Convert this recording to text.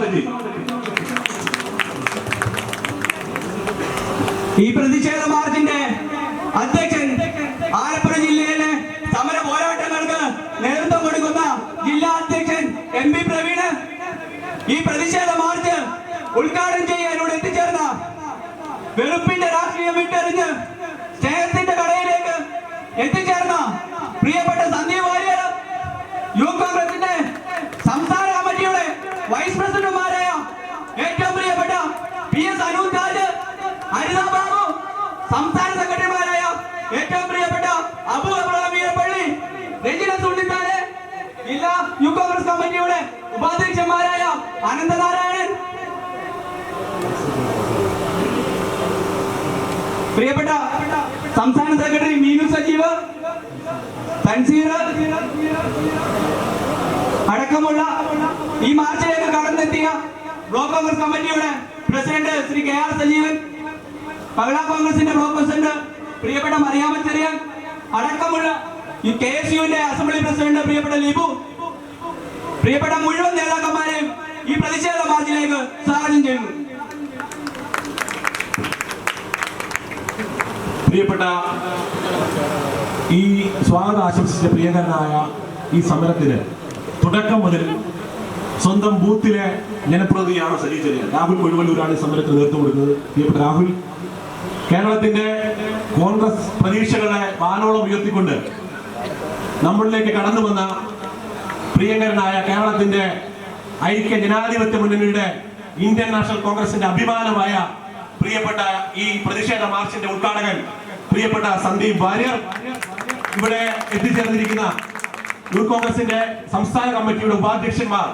Committee. ഈ പ്രതിഷേധ മാർച്ചിന്റെ അധ്യക്ഷൻ ആലപ്പുഴ ജില്ലയിലെ സമര പോരാട്ടങ്ങൾക്ക് നേതൃത്വം കൊടുക്കുന്ന ജില്ലാ അധ്യക്ഷൻ MP പ്രവീണ്, ഈ പ്രതിഷേധ മാർച്ച് ഉദ്ഘാടനം ചെയ്യാൻ ഇവിടെ എത്തിച്ചേർന്ന വെറുപ്പിന്റെ രാഷ്ട്രീയം വിട്ടെറിഞ്ഞ് സ്നേഹത്തിന്റെ കടയിലേക്ക് എത്തിച്ചേർന്ന പ്രിയപ്പെട്ട സന്ദീപ് വാര്യർ, യൂത്ത് കോൺഗ്രസിന്റെ സംസ്ഥാന കമ്മിറ്റിയുടെ വൈസ് പ്രസിഡന്റുമാരായ ഏറ്റവും പ്രിയപ്പെട്ട PS അനൂപ് രാജ്, ഹരിത ബാബു, സംസ്ഥാന സെക്രട്ടറിമാരായ ഏറ്റവും പ്രിയപ്പെട്ട അബു അബ്രഹാം വീരപ്പള്ളി, രജിന സുള്ളിത്താന്, ജില്ലാ യൂത്ത് കോൺഗ്രസ് കമ്മിറ്റിയുടെ ഉപാധ്യക്ഷന്മാരായ അനന്തനാരായണൻ, പ്രിയപ്പെട്ട സംസ്ഥാന സെക്രട്ടറി മീനു സജീവ്, തൻസീർ അടക്കമുള്ള ഈ മാർച്ചിലേക്ക് കടന്നെത്തിയ ബ്ലോക്ക് കോൺഗ്രസ് കമ്മിറ്റിയുടെ പ്രസിഡന്റ് ശ്രീ KR സജീവൻ, മഹിളാ കോൺഗ്രസിന്റെ ബ്ലോക്ക് പ്രസിഡന്റ് പ്രിയപ്പെട്ട മറിയാമ്മ ചെറിയാൻ അടക്കമുള്ള ഈ KSUവിന്റെ അസംബ്ലി പ്രസിഡന്റ് പ്രിയപ്പെട്ട ലിബു, പ്രിയപ്പെട്ട മുഴുവൻ നേതാക്കന്മാരെയും ഈ പ്രതിഷേധ മാർച്ചിലേക്ക് സ്വാഗതം ചെയ്യുന്നു. പ്രിയപ്പെട്ട ഈ സ്വാഗതം ആശംസിച്ച പ്രിയങ്കരനായ ഈ സമരത്തിന് തുടക്കം മുതൽ സ്വന്തം ബൂത്തിലെ ജനപ്രതിനിധിയാണ് സജി ചെറിയാൻ. രാഹുൽ കൊഴുവല്ലൂരാണ് ഈ സമരത്തിന് നേതൃത്വം കൊടുക്കുന്നത്. പ്രിയപ്പെട്ട രാഹുൽ, കേരളത്തിന്റെ കോൺഗ്രസ് പ്രതീക്ഷകളെ വാനോളം ഉയർത്തിക്കൊണ്ട് നമ്മളിലേക്ക് കടന്നു വന്ന പ്രിയങ്കരനായ കേരളത്തിന്റെ ഐക്യ ജനാധിപത്യ മുന്നണിയുടെ ഇന്ത്യൻ നാഷണൽ കോൺഗ്രസിന്റെ അഭിമാനമായ പ്രിയപ്പെട്ട ഈ പ്രതിഷേധ മാർച്ചിന്റെ ഉദ്ഘാടകൻ പ്രിയപ്പെട്ട സന്ദീപ് വാര്യർ, ഇവിടെ എത്തിച്ചേർന്നിരിക്കുന്ന യൂത്ത് കോൺഗ്രസിന്റെ സംസ്ഥാന കമ്മിറ്റിയുടെ ഉപാധ്യക്ഷന്മാർ,